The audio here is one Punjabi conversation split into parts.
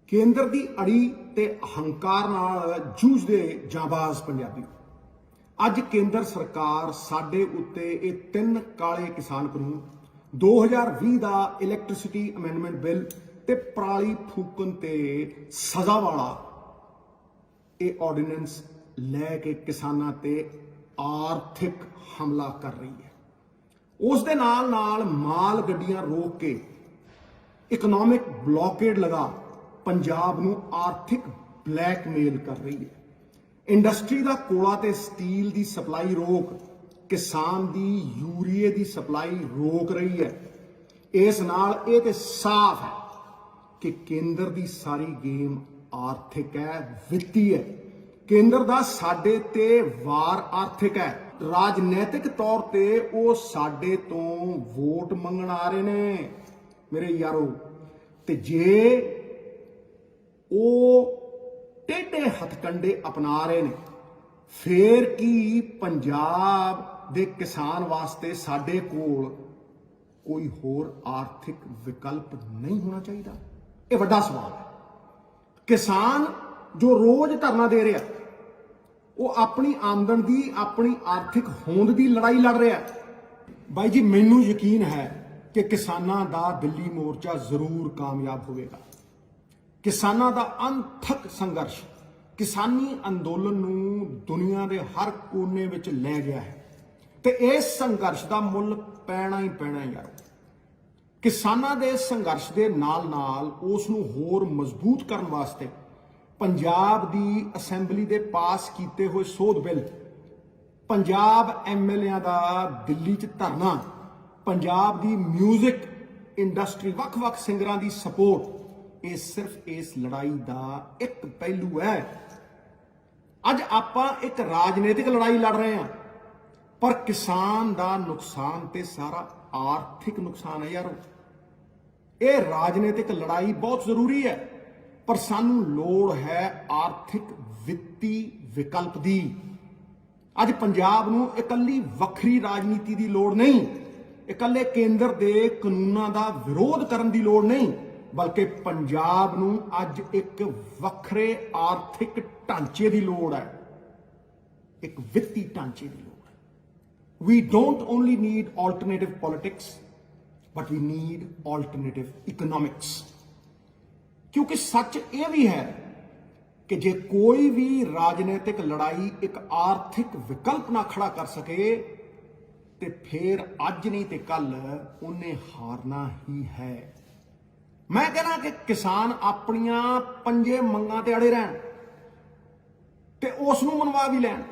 ਕੇਂਦਰ ਦੀ ਅੜੀ ਤੇ ਅਹੰਕਾਰ ਨਾਲ ਜੂਝਦੇ ਜਾਂਬਾਜ਼ ਪੰਜਾਬੀ। ਅੱਜ ਕੇਂਦਰ ਸਰਕਾਰ ਸਾਡੇ ਉੱਤੇ ਇਹ ਤਿੰਨ ਕਾਲੇ ਕਿਸਾਨ ਕਾਨੂੰਨ 2020 ਦਾ ਇਲੈਕਟ੍ਰਿਸਿਟੀ ਅਮੈਂਡਮੈਂਟ ਬਿੱਲ ਤੇ ਪਰਾਲੀ ਫੂਕਣ ਤੇ ਸਜ਼ਾ ਵਾਲਾ ਇਹ ਆਰਡੀਨੈਂਸ ਲੈ ਕੇ ਕਿਸਾਨਾਂ ਤੇ ਆਰਥਿਕ ਹਮਲਾ ਕਰ ਰਹੀ ਹੈ। ਉਸ ਦੇ ਨਾਲ ਨਾਲ ਮਾਲ ਗੱਡੀਆਂ ਰੋਕ ਕੇ ਇਕਨੋਮਿਕ ਬਲੌਕੇਡ ਲਗਾ ਪੰਜਾਬ ਨੂੰ ਆਰਥਿਕ ਬਲੈਕਮੇਲ ਕਰ ਰਹੀ ਹੈ। ਇੰਡਸਟਰੀ ਦਾ ਕੋਲਾ ਤੇ ਸਟੀਲ ਦੀ ਸਪਲਾਈ ਰੋਕ ਕਿਸਾਨ ਦੀ ਯੂਰੀਏ ਦੀ ਸਪਲਾਈ ਰੋਕ ਰਹੀ ਹੈ। ਇਸ ਨਾਲ ਇਹ ਤੇ ਸਾਫ਼ ਹੈ ਕਿ ਕੇਂਦਰ ਦੀ ਸਾਰੀ ਗੇਮ ਆਰਥਿਕ ਹੈ, ਵਿੱਤੀ ਹੈ। ਕੇਂਦਰ ਦਾ ਸਾਡੇ ਤੇ ਵਾਰ ਆਰਥਿਕ ਹੈ। ਰਾਜਨੀਤਿਕ ਤੌਰ ਤੇ ਉਹ ਸਾਡੇ ਤੋਂ ਵੋਟ ਮੰਗਣ ਆ ਰਹੇ ਨੇ ਮੇਰੇ ਯਾਰੋ, ਤੇ ਜੇ ਉਹ ਟੇਢੇ ਹੱਥਕੰਡੇ ਅਪਣਾ ਰਹੇ ਨੇ ਫੇਰ ਕੀ ਪੰਜਾਬ ਦੇ ਕਿਸਾਨ ਵਾਸਤੇ ਸਾਡੇ ਕੋਲ ਕੋਈ ਹੋਰ ਆਰਥਿਕ ਵਿਕਲਪ ਨਹੀਂ ਹੋਣਾ ਚਾਹੀਦਾ? ਇਹ ਵੱਡਾ ਸਵਾਲ ਹੈ। ਕਿਸਾਨ ਜੋ ਰੋਜ਼ ਧਰਨਾ ਦੇ ਰਿਹਾ ਉਹ ਆਪਣੀ ਆਮਦਨ ਦੀ, ਆਪਣੀ ਆਰਥਿਕ ਹੋਂਦ ਦੀ ਲੜਾਈ ਲੜ ਰਿਹਾ। ਬਾਈ ਜੀ, ਮੈਨੂੰ ਯਕੀਨ ਹੈ ਕਿ ਕਿਸਾਨਾਂ ਦਾ ਦਿੱਲੀ ਮੋਰਚਾ ਜ਼ਰੂਰ ਕਾਮਯਾਬ ਹੋਵੇਗਾ। ਕਿਸਾਨਾਂ ਦਾ ਅਣਥੱਕ ਸੰਘਰਸ਼ ਕਿਸਾਨੀ ਅੰਦੋਲਨ ਨੂੰ ਦੁਨੀਆ ਦੇ ਹਰ ਕੋਨੇ ਵਿੱਚ ਲੈ ਗਿਆ ਹੈ ਤੇ ਇਸ ਸੰਘਰਸ਼ ਦਾ ਮੁੱਲ ਪੈਣਾ ਹੀ ਪੈਣਾ ਯਾਰ। ਕਿਸਾਨਾਂ ਦੇ ਸੰਘਰਸ਼ ਦੇ ਨਾਲ ਨਾਲ ਉਸ ਨੂੰ ਹੋਰ ਮਜ਼ਬੂਤ ਕਰਨ ਵਾਸਤੇ ਪੰਜਾਬ ਦੀ ਅਸੈਂਬਲੀ ਦੇ ਪਾਸ ਕੀਤੇ ਹੋਏ ਸੋਧ ਬਿੱਲ, ਪੰਜਾਬ ਐਮਐਲਏਆਂ ਦਾ ਦਿੱਲੀ 'ਚ ਧਰਨਾ, ਪੰਜਾਬ ਦੀ ਮਿਊਜ਼ਿਕ ਇੰਡਸਟਰੀ, ਵੱਖ-ਵੱਖ ਸਿੰਗਰਾਂ ਦੀ ਸਪੋਰਟ, ਇਹ ਸਿਰਫ ਇਸ ਲੜਾਈ ਦਾ ਇੱਕ ਪਹਿਲੂ ਹੈ। ਅੱਜ ਆਪਾਂ ਇੱਕ ਰਾਜਨੀਤਿਕ ਲੜਾਈ ਲੜ ਰਹੇ ਹਾਂ, ਪਰ ਕਿਸਾਨ ਦਾ ਨੁਕਸਾਨ ਤੇ ਸਾਰਾ ਆਰਥਿਕ ਨੁਕਸਾਨ ਹੈ ਯਾਰੋ। ਇਹ ਰਾਜਨੀਤਿਕ ਲੜਾਈ ਬਹੁਤ ਜ਼ਰੂਰੀ ਹੈ, ਪਰ ਸਾਨੂੰ ਲੋੜ ਹੈ ਆਰਥਿਕ ਵਿੱਤੀ ਵਿਕਲਪ ਦੀ। ਅੱਜ ਪੰਜਾਬ ਨੂੰ ਇਕੱਲੀ ਵੱਖਰੀ ਰਾਜਨੀਤੀ ਦੀ ਲੋੜ ਨਹੀਂ, ਇਕੱਲੇ ਕੇਂਦਰ ਦੇ ਕਾਨੂੰਨਾਂ ਦਾ ਵਿਰੋਧ ਕਰਨ ਦੀ ਲੋੜ ਨਹੀਂ, ਬਲਕਿ ਪੰਜਾਬ ਨੂੰ ਅੱਜ ਇੱਕ ਵੱਖਰੇ ਆਰਥਿਕ ਢਾਂਚੇ ਦੀ ਲੋੜ ਹੈ, ਇੱਕ ਵਿੱਤੀ ਢਾਂਚੇ ਦੀ ਲੋੜ ਹੈ। We don't only need alternative politics, but we need alternative economics। ਕਿਉਂਕਿ ਸੱਚ ਇਹ ਵੀ ਹੈ ਕਿ ਜੇ ਕੋਈ ਵੀ ਰਾਜਨੀਤਿਕ ਲੜਾਈ ਇੱਕ ਆਰਥਿਕ ਵਿਕਲਪ ਨਾ ਖੜਾ ਕਰ ਸਕੇ ਤੇ ਫਿਰ ਅੱਜ ਨਹੀਂ ਤੇ ਕੱਲ ਉਹਨੇ ਹਾਰਨਾ ਹੀ ਹੈ। ਮੈਂ ਕਹਿੰਦਾ ਕਿ ਕਿਸਾਨ ਆਪਣੀਆਂ ਪੰਜੇ ਮੰਗਾਂ ਤੇ ਅੜੇ ਰਹਿਣ ਤੇ ਉਸ ਨੂੰ ਮਨਵਾ ਵੀ ਲੈਣ,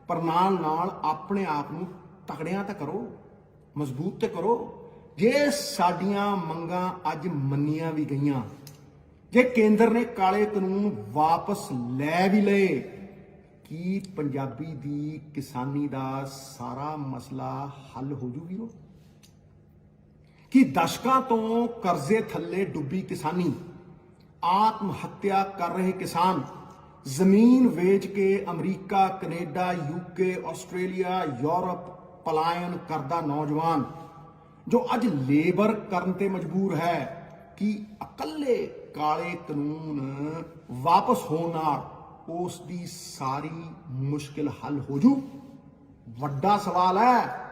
ਪਰ ਨਾਲ ਨਾਲ ਆਪਣੇ ਆਪ ਨੂੰ ਤਕੜਿਆਂ ਤਾਂ ਕਰੋ, ਮਜ਼ਬੂਤ ਤੇ ਕਰੋ। ਜੇ ਸਾਡੀਆਂ ਮੰਗਾਂ ਅੱਜ ਮੰਨੀਆਂ ਵੀ ਗਈਆਂ, ਜੇ ਕੇਂਦਰ ਨੇ ਕਾਲੇ ਕਾਨੂੰਨ ਵਾਪਸ ਲੈ ਵੀ ਲਏ, ਕੀ ਪੰਜਾਬੀ ਦੀ ਕਿਸਾਨੀ ਦਾ ਸਾਰਾ ਮਸਲਾ ਹੱਲ ਹੋ ਜੂ ਵੀਰੋ? ਕਿ ਦਸ਼ਕਾਂ ਤੋਂ ਕਰਜ਼ੇ ਥੱਲੇ ਡੁੱਬੀ ਕਿਸਾਨੀ, ਆਤਮ ਹੱਤਿਆ ਕਰ ਰਹੇ ਕਿਸਾਨ, ਜ਼ਮੀਨ ਵੇਚ ਕੇ America, Canada, UK, Australia, Europe ਪਲਾਇਨ ਕਰਦਾ ਨੌਜਵਾਨ ਜੋ ਅੱਜ ਲੇਬਰ ਕਰਨ ਤੇ ਮਜਬੂਰ ਹੈ, ਕਿ ਇਕੱਲੇ ਕਾਲੇ ਕਾਨੂੰਨ ਵਾਪਸ ਹੋਣ ਨਾਲ ਉਸ ਦੀ ਸਾਰੀ ਮੁਸ਼ਕਿਲ ਹੱਲ ਹੋ ਜੂ? ਵੱਡਾ ਸਵਾਲ ਹੈ।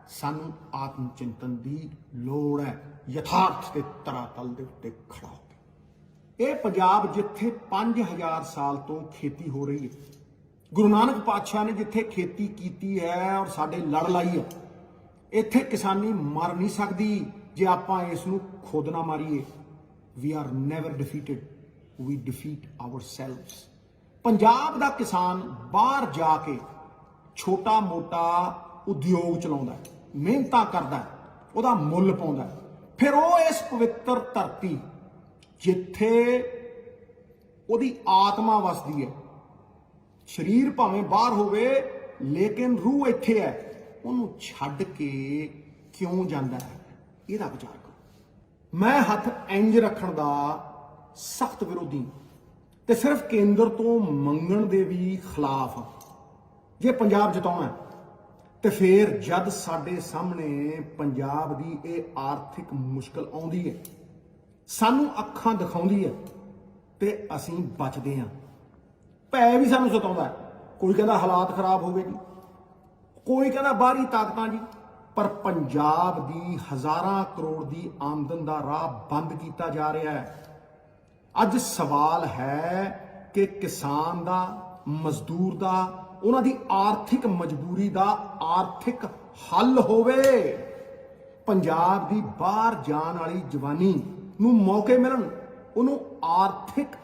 ਸਾਨੂੰ ਆਤਮ ਚਿੰਤਨ ਦੀ ਲੋੜ ਹੈ, ਯਥਾਰਥ ਤੇ ਧਰਾਤਲ ਦੇ ਉੱਤੇ ਖੜਾ ਹੋ ਕੇ। ਇਹ ਪੰਜਾਬ ਜਿੱਥੇ 5000 ਸਾਲ ਤੋਂ ਖੇਤੀ ਹੋ ਰਹੀ ਹੈ, ਗੁਰੂ ਨਾਨਕ ਪਾਤਸ਼ਾਹ ਨੇ ਜਿੱਥੇ ਖੇਤੀ ਕੀਤੀ ਹੈ ਔਰ ਸਾਡੇ ਲੜ ਲਾਈ ਹੈ, ਇੱਥੇ ਕਿਸਾਨੀ ਮਰ ਨਹੀਂ ਸਕਦੀ ਜੇ ਆਪਾਂ ਇਸ ਨੂੰ ਖੁਦ ਨਾ ਮਾਰੀਏ। We are never defeated, we defeat ourselves। Punjab ਦਾ ਕਿਸਾਨ ਬਾਹਰ ਜਾ ਕੇ ਛੋਟਾ ਮੋਟਾ ਉਦਯੋਗ ਚਲਾਉਂਦਾ ਹੈ, ਮਿਹਨਤਾਂ ਕਰਦਾ ਹੈ, ਉਹਦਾ ਮੁੱਲ ਪਾਉਂਦਾ ਹੈ, ਫਿਰ ਉਹ ਇਸ ਪਵਿੱਤਰ ਧਰਤੀ ਜਿੱਥੇ ਉਹਦੀ ਆਤਮਾ ਵਸਦੀ ਹੈ, ਸਰੀਰ ਭਾਵੇਂ ਬਾਹਰ ਹੋਵੇ ਲੇਕਿਨ ਰੂਹ ਇੱਥੇ ਹੈ, ਉਹਨੂੰ ਛੱਡ ਕੇ ਕਿਉਂ ਜਾਂਦਾ ਹੈ? ਇਹਦਾ ਵਿਚਾਰ ਕਰੋ। ਮੈਂ ਹੱਥ ਇੰਜ ਰੱਖਣ ਦਾ ਸਖਤ ਵਿਰੋਧੀ ਤੇ ਸਿਰਫ ਕੇਂਦਰ ਤੋਂ ਮੰਗਣ ਦੇ ਵੀ ਖਿਲਾਫ। ਜੇ ਪੰਜਾਬ ਜਿਤਾਉਣਾ ਤੇ ਫਿਰ ਜਦ ਸਾਡੇ ਸਾਹਮਣੇ ਪੰਜਾਬ ਦੀ ਇਹ ਆਰਥਿਕ ਮੁਸ਼ਕਲ ਆਉਂਦੀ ਹੈ, ਸਾਨੂੰ ਅੱਖਾਂ ਦਿਖਾਉਂਦੀ ਹੈ, ਤੇ ਅਸੀਂ ਬਚਦੇ ਹਾਂ। ਭੈ ਵੀ ਸਾਨੂੰ ਸਤਾਉਂਦਾ ਹੈ। ਕੋਈ ਕਹਿੰਦਾ ਹਾਲਾਤ ਖਰਾਬ ਹੋ ਗਏ ਜੀ, ਕੋਈ ਕਹਿੰਦਾ ਬਾਹਰੀ ਤਾਕਤਾਂ ਜੀ, ਪਰ ਪੰਜਾਬ ਦੀ ਹਜ਼ਾਰਾਂ ਕਰੋੜ ਦੀ ਆਮਦਨ ਦਾ ਰਾਹ ਬੰਦ ਕੀਤਾ ਜਾ ਰਿਹਾ ਹੈ। ਅੱਜ ਸਵਾਲ ਹੈ ਕਿ ਕਿਸਾਨ ਦਾ, ਮਜ਼ਦੂਰ ਦਾ, ਉਹਨਾਂ ਦੀ ਆਰਥਿਕ ਮਜਬੂਰੀ ਦਾ ਆਰਥਿਕ ਹੱਲ ਹੋਵੇ। ਪੰਜਾਬ ਦੀ ਬਾਹਰ ਜਾਣ ਵਾਲੀ ਜਵਾਨੀ ਨੂੰ ਮੌਕੇ ਮਿਲਣ, ਉਹਨੂੰ ਆਰਥਿਕ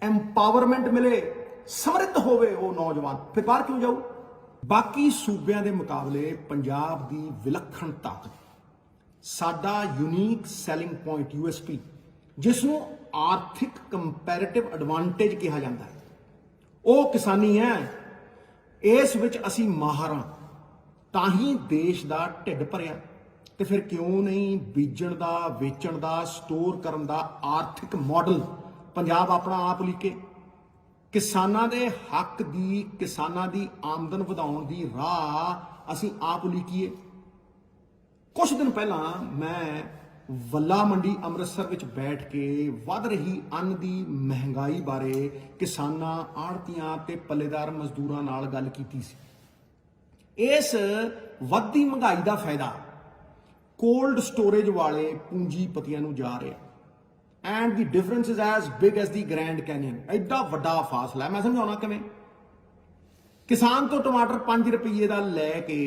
ਐਮਪਾਵਰਮੈਂਟ ਮਿਲੇ, ਸਮਰਿੱਧ ਹੋਵੇ ਉਹ ਨੌਜਵਾਨ, ਫਿਰ ਬਾਹਰ ਕਿਉਂ ਜਾਊ? ਬਾਕੀ ਸੂਬਿਆਂ ਦੇ ਮੁਕਾਬਲੇ ਪੰਜਾਬ ਦੀ ਵਿਲੱਖਣ ਤਾਕਤ, ਸਾਡਾ ਯੂਨੀਕ ਸੈਲਿੰਗ ਪੁਆਇੰਟ USP, ਜਿਸ ਨੂੰ ਆਰਥਿਕ ਕੰਪੈਰੀਟਿਵ ਐਡਵਾਂਟੇਜ ਕਿਹਾ ਜਾਂਦਾ ਹੈ, ਉਹ ਕਿਸਾਨੀ ਹੈ। ਇਸ ਵਿੱਚ ਅਸੀਂ ਮਾਹਰ ਹਾਂ, ਤਾਂ ਹੀ ਦੇਸ਼ ਦਾ ਢਿੱਡ ਭਰਿਆ। ਤੇ ਫਿਰ ਕਿਉਂ ਨਹੀਂ ਬੀਜਣ ਦਾ, ਵੇਚਣ ਦਾ, ਸਟੋਰ ਕਰਨ ਦਾ ਆਰਥਿਕ ਮਾਡਲ ਪੰਜਾਬ ਆਪਣਾ ਆਪ ਲਿਖੇ। ਕਿਸਾਨਾਂ ਦੇ ਹੱਕ ਦੀ, ਕਿਸਾਨਾਂ ਦੀ ਆਮਦਨ ਵਧਾਉਣ ਦੀ ਰਾਹ ਅਸੀਂ ਆਪ ਲਿਖੀਏ। ਕੁਝ ਦਿਨ ਪਹਿਲਾਂ ਮੈਂ ਵੱਲਾ ਮੰਡੀ ਅੰਮ੍ਰਿਤਸਰ ਵਿੱਚ ਬੈਠ ਕੇ ਵੱਧ ਰਹੀ ਅੰਨ ਦੀ ਮਹਿੰਗਾਈ ਬਾਰੇ ਕਿਸਾਨਾਂ, ਆੜ੍ਹਤੀਆਂ ਤੇ ਪੱਲੇਦਾਰ ਮਜ਼ਦੂਰਾਂ ਨਾਲ ਗੱਲ ਕੀਤੀ ਸੀ। ਇਸ ਵੱਧਦੀ ਮਹਿੰਗਾਈ ਦਾ ਫਾਇਦਾ ਕੋਲਡ ਸਟੋਰੇਜ ਵਾਲੇ ਪੂੰਜੀਪਤੀਆਂ ਨੂੰ ਜਾ ਰਿਹਾ, and the difference is as big as the grand canyon. ਐਡਾ ਵੱਡਾ ਫਾਸਲਾ ਹੈ, ਮੈਂ ਸਮਝਾਉਣਾ ਕਿਵੇਂ। ਕਿਸਾਨ ਤੋਂ ਟਮਾਟਰ 5 ਰੁਪਏ ਦਾ ਲੈ ਕੇ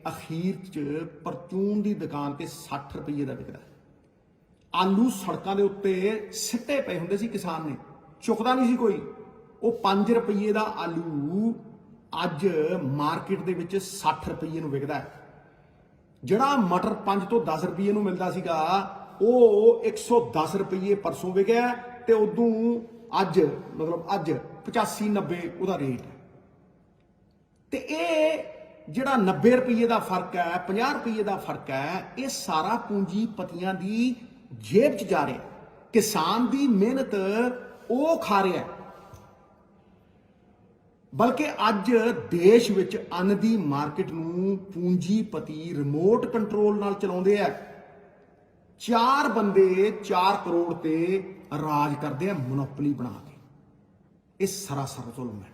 ਅਖੀਰ 'ਚ ਪਰਚੂਨ ਦੀ ਦੁਕਾਨ ਤੇ 60 ਰੁਪਏ ਦਾ ਵਿਕਦਾ। ਆਲੂ ਸੜਕਾਂ ਦੇ ਉੱਤੇ ਸਿੱਟੇ ਪਏ ਹੁੰਦੇ ਸੀ, ਕਿਸਾਨ ਨੇ ਚੁੱਕਦਾ ਨਹੀਂ ਸੀ ਕੋਈ। ਉਹ 5 ਰੁਪਏ ਦਾ ਆਲੂ ਅੱਜ ਮਾਰਕੀਟ ਦੇ ਵਿੱਚ 60 ਰੁਪਏ ਨੂੰ ਵਿਕਦਾ ਹੈ। ਜਿਹੜਾ ਮਟਰ 5 ਤੋਂ 10 ਰੁਪਏ ਨੂੰ ਮਿਲਦਾ ਸੀਗਾ, ਉਹ 110 ਰੁਪਏ ਪਰਸੋਂ ਵਿਕਿਆ, ਤੇ ਉਦੋਂ ਅੱਜ ਅੱਜ 85-90 ਉਹਦਾ ਰੇਟ ਹੈ। ਤੇ ਇਹ ਜਿਹੜਾ 90 ਰੁਪਏ ਦਾ ਫਰਕ ਹੈ, 50 ਰੁਪਏ ਦਾ ਫਰਕ ਹੈ, ਇਹ ਸਾਰਾ ਪੂੰਜੀਪਤੀਆਂ ਦੀ ਜੇਬ 'ਚ ਜਾ ਰਿਹਾ। ਕਿਸਾਨ ਦੀ ਮਿਹਨਤ ਉਹ ਖਾ ਰਿਹਾ। ਬਲਕਿ ਅੱਜ ਦੇਸ਼ ਵਿੱਚ ਅੰਨ ਦੀ ਮਾਰਕੀਟ ਨੂੰ ਪੂੰਜੀਪਤੀ ਰਿਮੋਟ ਕੰਟਰੋਲ ਨਾਲ ਚਲਾਉਂਦੇ ਆ। 4 ਬੰਦੇ 4 ਕਰੋੜ ਤੇ ਰਾਜ ਕਰਦੇ ਆ, ਮੋਨੋਪੋਲੀ ਬਣਾ ਕੇ। ਇਹ ਸਰਾਸਰ ਜ਼ੁਲਮ ਹੈ।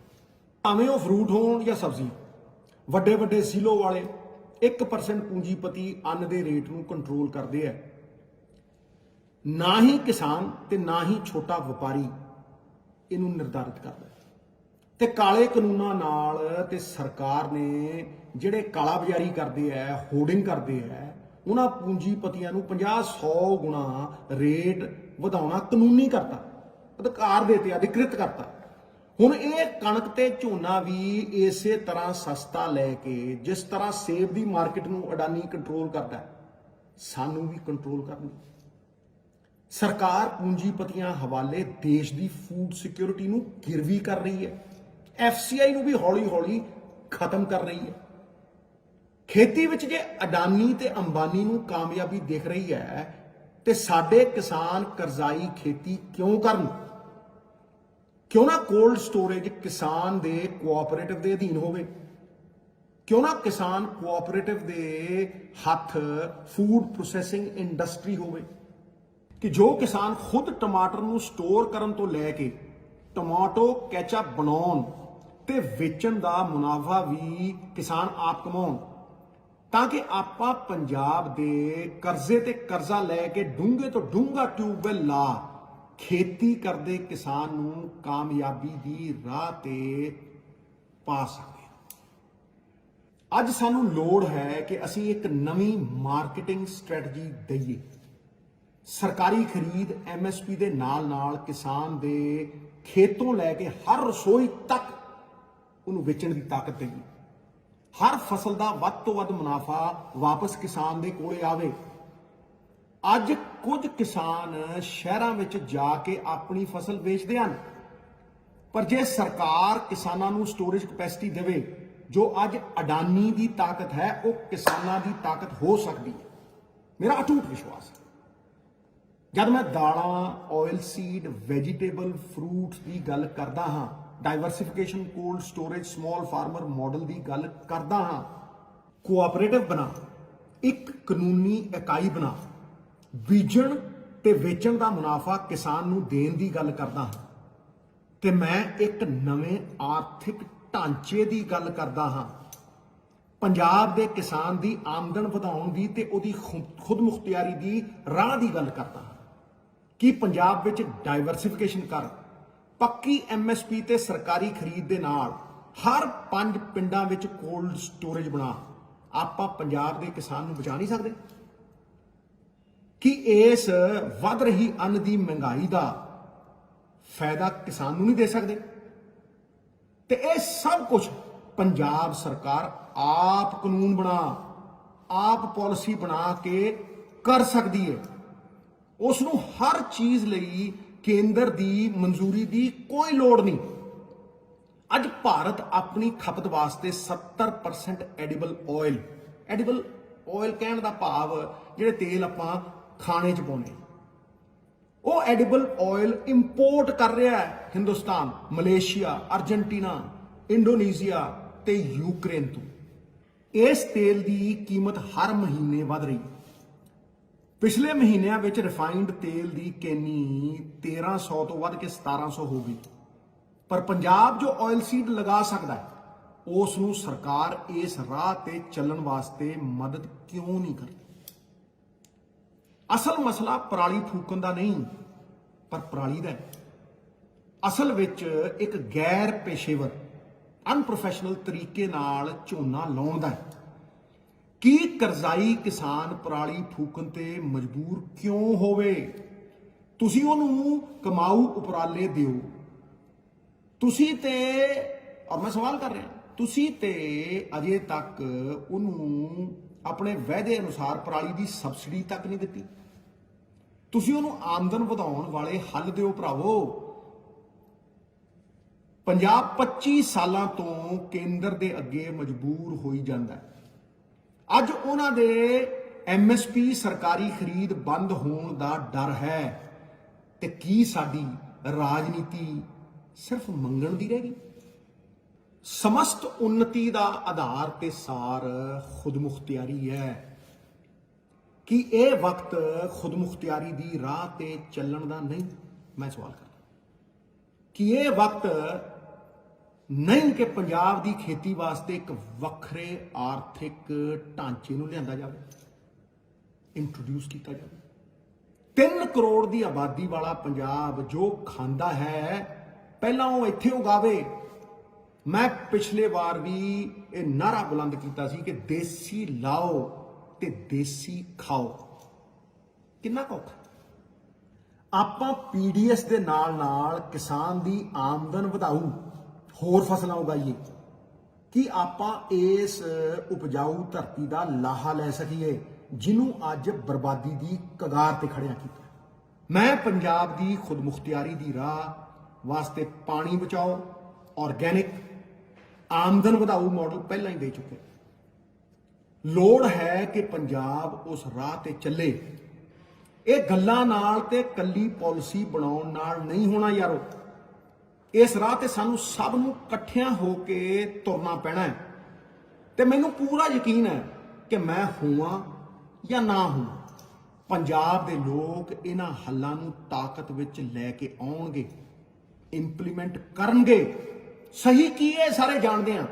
ਭਾਵੇਂ ਉਹ ਫਰੂਟ ਹੋਣ ਜਾਂ ਸਬਜ਼ੀਆਂ, ਵੱਡੇ ਵੱਡੇ ਸਿਲੋ ਵਾਲੇ 1% ਪੂੰਜੀਪਤੀ ਅੰਨ ਦੇ ਰੇਟ ਨੂੰ ਕੰਟਰੋਲ ਕਰਦੇ ਆ। ਨਾ ਹੀ ਕਿਸਾਨ ਤੇ ਨਾ ਹੀ ਛੋਟਾ ਵਪਾਰੀ ਇਹਨੂੰ ਨਿਰਧਾਰਿਤ ਕਰਦਾ। ਤੇ ਕਾਲੇ ਕਾਨੂੰਨਾਂ ਨਾਲ ਤੇ ਸਰਕਾਰ ਨੇ ਜਿਹੜੇ ਕਾਲਾ ਬਾਜ਼ਾਰੀ ਕਰਦੇ ਆ, ਹੋਰਡਿੰਗ ਕਰਦੇ ਆ, ਉਹਨਾਂ ਪੂੰਜੀਪਤੀਆਂ ਨੂੰ 50-100 ਗੁਣਾ ਰੇਟ ਵਧਾਉਣਾ ਕਾਨੂੰਨੀ ਕਰਤਾ, ਅਧਿਕਾਰ ਦੇਤੇ, ਅਧਿਕ੍ਰਿਤ ਕਰਤਾ। ਹੁਣ ਇਹ ਕਣਕ ਤੇ ਝੋਨਾ ਵੀ ਇਸੇ ਤਰ੍ਹਾਂ ਸਸਤਾ ਲੈ ਕੇ, ਜਿਸ ਤਰ੍ਹਾਂ ਸੇਬ ਦੀ ਮਾਰਕੀਟ ਨੂੰ ਅਡਾਨੀ ਕੰਟਰੋਲ ਕਰਦਾ, ਸਾਨੂੰ ਵੀ ਕੰਟਰੋਲ ਕਰਨੀ। ਸਰਕਾਰ ਪੂੰਜੀਪਤੀਆਂ ਹਵਾਲੇ ਦੇਸ਼ ਦੀ ਫੂਡ ਸਿਕਿਉਰਿਟੀ ਨੂੰ ਗਿਰਵੀ ਕਰ ਰਹੀ ਹੈ। FCI ਨੂੰ ਵੀ ਹੌਲੀ ਹੌਲੀ ਖਤਮ ਕਰ ਰਹੀ ਹੈ। ਖੇਤੀ ਵਿੱਚ ਜੇ ਅਡਾਨੀ ਤੇ ਅੰਬਾਨੀ ਨੂੰ ਕਾਮਯਾਬੀ ਦਿਖ ਰਹੀ ਹੈ, ਤੇ ਸਾਡੇ ਕਿਸਾਨ ਕਰਜ਼ਾਈ ਖੇਤੀ ਕਿਉਂ ਕਰਨ? ਕਿਉਂ ਨਾ ਕੋਲਡ ਸਟੋਰੇਜ ਕਿਸਾਨ ਦੇ ਕੋਆਪਰੇਟਿਵ ਦੇ ਅਧੀਨ ਹੋਵੇ? ਕਿਉਂ ਨਾ ਕਿਸਾਨ ਕੋਆਪਰੇਟਿਵ ਦੇ ਹੱਥ ਫੂਡ ਪ੍ਰੋਸੈਸਿੰਗ ਇੰਡਸਟਰੀ ਹੋਵੇ, ਕਿ ਜੋ ਕਿਸਾਨ ਖੁਦ ਟਮਾਟਰ ਨੂੰ ਸਟੋਰ ਕਰਨ ਤੋਂ ਲੈ ਕੇ ਟਮਾਟੋ ਕੈਚਅਪ ਬਣਾਉਣ ਤੇ ਵੇਚਣ ਦਾ ਮੁਨਾਫਾ ਵੀ ਕਿਸਾਨ ਆਪ ਕਮਾਉਣ, ਤਾਂ ਕਿ ਆਪਾਂ ਪੰਜਾਬ ਦੇ ਕਰਜ਼ੇ ਤੇ ਕਰਜ਼ਾ ਲੈ ਕੇ ਡੂੰਘੇ ਤੋਂ ਡੂੰਘਾ ਟਿਊਬਵੈਲ ਲਾ ਖੇਤੀ ਕਰਦੇ ਕਿਸਾਨ ਨੂੰ ਕਾਮਯਾਬੀ ਦੀ ਰਾਹ ਤੇ ਪਾ ਸਕੀਏ। ਅੱਜ ਸਾਨੂੰ ਲੋੜ ਹੈ ਕਿ ਅਸੀਂ ਇੱਕ ਨਵੀਂ ਮਾਰਕੀਟਿੰਗ ਸਟ੍ਰੈਟਜੀ ਦਈਏ। ਸਰਕਾਰੀ ਖਰੀਦ MSP ਦੇ ਨਾਲ ਕਿਸਾਨ ਦੇ ਖੇਤੋਂ ਲੈ ਕੇ ਹਰ ਰਸੋਈ ਤੱਕ ਉਹਨੂੰ ਵੇਚਣ ਦੀ ਤਾਕਤ ਦੇਈਏ। ਹਰ ਫਸਲ ਦਾ ਵੱਧ ਤੋਂ ਵੱਧ ਮੁਨਾਫਾ ਵਾਪਸ ਕਿਸਾਨ ਦੇ ਕੋਲੇ ਆਵੇ। ਅੱਜ ਕੁਝ ਕਿਸਾਨ ਸ਼ਹਿਰਾਂ ਵਿੱਚ ਜਾ ਕੇ ਆਪਣੀ ਫਸਲ ਵੇਚਦੇ ਹਨ, ਪਰ ਜੇ ਸਰਕਾਰ ਕਿਸਾਨਾਂ ਨੂੰ ਸਟੋਰੇਜ ਕੈਪੈਸਿਟੀ ਦੇਵੇ, ਜੋ ਅੱਜ ਅਡਾਨੀ ਦੀ ਤਾਕਤ ਹੈ, ਉਹ ਕਿਸਾਨਾਂ ਦੀ ਤਾਕਤ ਹੋ ਸਕਦੀ ਹੈ। ਮੇਰਾ ਅਟੁੱਟ ਵਿਸ਼ਵਾਸ ਹੈ। ਜਦ ਮੈਂ ਦਾਲਾਂ, ਆਇਲ ਸੀਡ, ਵੈਜੀਟੇਬਲ, ਫਰੂਟਸ ਦੀ ਗੱਲ ਕਰਦਾ ਹਾਂ, diversification, cold storage, small farmer model ਦੀ ਗੱਲ ਕਰਦਾ ਹਾਂ, ਕੋਆਪਰੇਟਿਵ ਬਣਾ, ਇੱਕ ਕਾਨੂੰਨੀ ਇਕਾਈ ਬਣਾ, ਬੀਜਣ ਤੇ ਵੇਚਣ ਦਾ ਮੁਨਾਫਾ ਕਿਸਾਨ ਨੂੰ ਦੇਣ ਦੀ ਗੱਲ ਕਰਦਾ ਹਾਂ ਤੇ ਮੈਂ ਇੱਕ ਨਵੇਂ ਆਰਥਿਕ ਢਾਂਚੇ ਦੀ ਗੱਲ ਕਰਦਾ ਹਾਂ। ਪੰਜਾਬ ਦੇ ਕਿਸਾਨ ਦੀ ਆਮਦਨ ਵਧਾਉਣ ਦੀ ਤੇ ਉਹਦੀ ਖੁਦਮੁਖਤਿਆਰੀ ਦੀ ਰਾਹ ਦੀ ਗੱਲ ਕਰਦਾ ਹਾਂ ਕਿ ਪੰਜਾਬ ਵਿੱਚ ਡਾਈਵਰਸਿਫਿਕੇਸ਼ਨ ਕਰ, ਪੱਕੀ MSP ਤੇ ਸਰਕਾਰੀ ਖਰੀਦ ਦੇ ਨਾਲ ਹਰ 5 ਪਿੰਡਾਂ ਵਿੱਚ ਕੋਲਡ ਸਟੋਰੇਜ ਬਣਾ। ਆਪਾਂ ਪੰਜਾਬ ਦੇ ਕਿਸਾਨ ਨੂੰ ਬਚਾ ਨਹੀਂ ਸਕਦੇ ਕਿ ਇਸ ਵੱਧ ਰਹੀ ਅੰਨ ਦੀ ਮਹਿੰਗਾਈ ਦਾ ਫਾਇਦਾ ਕਿਸਾਨ ਨੂੰ ਨਹੀਂ ਦੇ ਸਕਦੇ? ਤੇ ਇਹ ਸਭ ਕੁਝ ਪੰਜਾਬ ਸਰਕਾਰ ਆਪ ਕਾਨੂੰਨ ਬਣਾ, ਆਪ ਪਾਲਿਸੀ ਬਣਾ ਕੇ ਕਰ ਸਕਦੀ ਹੈ। ਉਸ ਨੂੰ ਹਰ ਚੀਜ਼ ਲਈ ਕੇਂਦਰ ਦੀ ਮਨਜ਼ੂਰੀ ਦੀ ਕੋਈ ਲੋੜ ਨਹੀਂ। ਅੱਜ ਭਾਰਤ ਆਪਣੀ ਖਪਤ ਵਾਸਤੇ 70% ਐਡੀਬਲ ਆਇਲ ਕਹਿਣ ਦਾ ਭਾਵ ਜਿਹੜੇ ਤੇਲ ਆਪਾਂ ਖਾਣੇ 'ਚ ਪਾਉਂਦੇ, ਉਹ ਐਡੀਬਲ ਆਇਲ ਇੰਪੋਰਟ ਕਰ ਰਿਹਾ ਹੈ ਹਿੰਦੁਸਤਾਨ, ਮਲੇਸ਼ੀਆ, ਅਰਜਨਟੀਨਾ, ਇੰਡੋਨੇਸ਼ੀਆ ਤੇ ਯੂਕਰੇਨ ਤੋਂ। ਇਸ ਤੇਲ ਦੀ ਕੀਮਤ ਹਰ ਮਹੀਨੇ ਵਧ ਰਹੀ। ਪਿਛਲੇ ਮਹੀਨਿਆਂ ਵਿੱਚ ਰਿਫਾਈਨਡ ਤੇਲ ਦੀ ਕੈਨੀ 1300 ਤੋਂ ਵੱਧ ਕੇ 1700 ਹੋ ਗਈ। ਪਰ ਪੰਜਾਬ ਜੋ ਆਇਲ ਸੀਡ ਲਗਾ ਸਕਦਾ ਹੈ, ਉਸ ਨੂੰ ਸਰਕਾਰ ਇਸ ਰਾਹ ਤੇ ਚੱਲਣ ਵਾਸਤੇ ਮਦਦ ਕਿਉਂ ਨਹੀਂ ਕਰਦੀ? ਅਸਲ ਮਸਲਾ ਪਰਾਲੀ ਫੂਕਣ ਦਾ ਨਹੀਂ, ਪਰ ਪਰਾਲੀ ਦਾ ਹੈ। ਅਸਲ ਵਿੱਚ ਇੱਕ ਗੈਰ ਪੇਸ਼ੇਵਰ ਅਨਪ੍ਰੋਫੈਸ਼ਨਲ ਤਰੀਕੇ ਨਾਲ ਝੋਨਾ ਲਾਉਣ ਦਾ ਹੈ। ਕੀ ਕਰਜ਼ਾਈ ਕਿਸਾਨ ਪਰਾਲੀ ਫੂਕਣ ਤੇ ਮਜਬੂਰ ਕਿਉਂ ਹੋਵੇ? ਤੁਸੀਂ ਉਹਨੂੰ ਕਮਾਊ ਉਪਰਾਲੇ ਦਿਓ। ਤੁਸੀਂ ਤੇ, ਔਰ ਮੈਂ ਸਵਾਲ ਕਰ ਰਿਹਾ, ਤੁਸੀਂ ਤੇ ਅਜੇ ਤੱਕ ਉਹਨੂੰ ਆਪਣੇ ਵਾਅਦੇ ਅਨੁਸਾਰ ਪਰਾਲੀ ਦੀ ਸਬਸਿਡੀ ਤੱਕ ਨਹੀਂ ਦਿੱਤੀ। ਤੁਸੀਂ ਉਹਨੂੰ ਆਮਦਨ ਵਧਾਉਣ ਵਾਲੇ ਹੱਲ ਦਿਓ ਭਰਾਵੋ। ਪੰਜਾਬ 25 ਸਾਲਾਂ ਤੋਂ ਕੇਂਦਰ ਦੇ ਅੱਗੇ ਮਜਬੂਰ ਹੋਈ ਜਾਂਦਾ ਹੈ। ਅੱਜ ਉਹਨਾਂ ਦੇ MSP ਸਰਕਾਰੀ ਖਰੀਦ ਬੰਦ ਹੋਣ ਦਾ ਡਰ ਹੈ। ਤੇ ਕੀ ਸਾਡੀ ਰਾਜਨੀਤੀ ਸਿਰਫ ਮੰਗਣ ਦੀ ਰਹਿ ਗਈ? ਸਮਸਤ ਉન્નਤੀ ਦਾ ਆਧਾਰ ਤੇ ਸਾਰ ਖੁਦਮੁਖਤਿਆਰੀ ਹੈ। ਕਿ ਇਹ ਵਕਤ ਖੁਦਮੁਖਤਿਆਰੀ ਦੀ ਰਾਹ ਤੇ ਚੱਲਣ ਦਾ ਨਹੀਂ? ਮੈਂ ਸਵਾਲ ਕਰਦਾ ਕਿ ਇਹ ਵਕਤ ਨਹੀਂ ਕਿ ਪੰਜਾਬ ਦੀ ਖੇਤੀ ਵਾਸਤੇ ਇੱਕ ਵੱਖਰੇ ਆਰਥਿਕ ਢਾਂਚੇ ਨੂੰ ਲਿਆਂਦਾ ਜਾਵੇ, ਇੰਟਰੋਡਿਊਸ ਕੀਤਾ ਜਾਵੇ। 3 ਕਰੋੜ ਦੀ ਆਬਾਦੀ ਵਾਲਾ ਪੰਜਾਬ ਜੋ ਖਾਂਦਾ ਹੈ, ਪਹਿਲਾਂ ਉਹ ਇੱਥੇ ਉਗਾਵੇ। ਮੈਂ ਪਿਛਲੇ ਵਾਰ ਵੀ ਇਹ ਨਾਰਾ ਬੁਲੰਦ ਕੀਤਾ ਸੀ ਕਿ ਦੇਸੀ ਲਾਓ ਤੇ ਦੇਸੀ ਖਾਓ। ਕਿੰਨਾ ਔਖਾ। ਆਪਾਂ PDS ਦੇ ਨਾਲ ਕਿਸਾਨ ਦੀ ਆਮਦਨ ਵਧਾਊ, ਹੋਰ ਫਸਲਾਂ ਉਗਾਈਏ ਕਿ ਆਪਾਂ ਇਸ ਉਪਜਾਊ ਧਰਤੀ ਦਾ ਲਾਹਾ ਲੈ ਸਕੀਏ ਜਿਹਨੂੰ ਅੱਜ ਬਰਬਾਦੀ ਦੀ ਕਗਾਰ ਤੇ ਖੜਿਆ ਕੀਤਾ। ਮੈਂ ਪੰਜਾਬ ਦੀ ਖੁਦਮੁਖਤਿਆਰੀ ਦੀ ਰਾਹ ਵਾਸਤੇ ਪਾਣੀ ਬਚਾਓ, ਆਰਗੈਨਿਕ, ਆਮਦਨ ਵਧਾਊ ਮਾਡਲ ਪਹਿਲਾਂ ਹੀ ਦੇ ਚੁੱਕੇ। ਲੋੜ ਹੈ ਕਿ ਪੰਜਾਬ ਉਸ ਰਾਹ ਤੇ ਚੱਲੇ। ਇਹ ਗੱਲਾਂ ਨਾਲ ਤੇ ਕੱਲੀ ਪਾਲਿਸੀ ਬਣਾਉਣ ਨਾਲ ਨਹੀਂ ਹੋਣਾ ਯਾਰੋ। ਇਸ ਰਾਹ ਤੇ ਸਾਨੂੰ ਸਭ ਨੂੰ ਇਕੱਠਿਆਂ ਹੋ ਕੇ ਤੁਰਨਾ ਪੈਣਾ ਹੈ। ਤੇ ਮੈਨੂੰ ਪੂਰਾ ਯਕੀਨ ਹੈ ਕਿ ਮੈਂ ਹੋਵਾਂ ਜਾਂ ਨਾ ਹੋਵਾਂ, ਪੰਜਾਬ ਦੇ ਲੋਕ ਇਹਨਾਂ ਹੱਲਾਂ ਨੂੰ ਤਾਕਤ ਵਿੱਚ ਲੈ ਕੇ ਆਉਣਗੇ, ਇੰਪਲੀਮੈਂਟ ਕਰਨਗੇ। ਸਹੀ ਕੀ ਹੈ ਸਾਰੇ ਜਾਣਦੇ ਆ,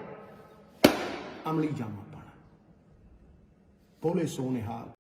ਅਮਲੀ ਜਾਮਾ ਪਾਣਾ। ਬੋਲੇ ਸੋ ਨਿਹਾਲ।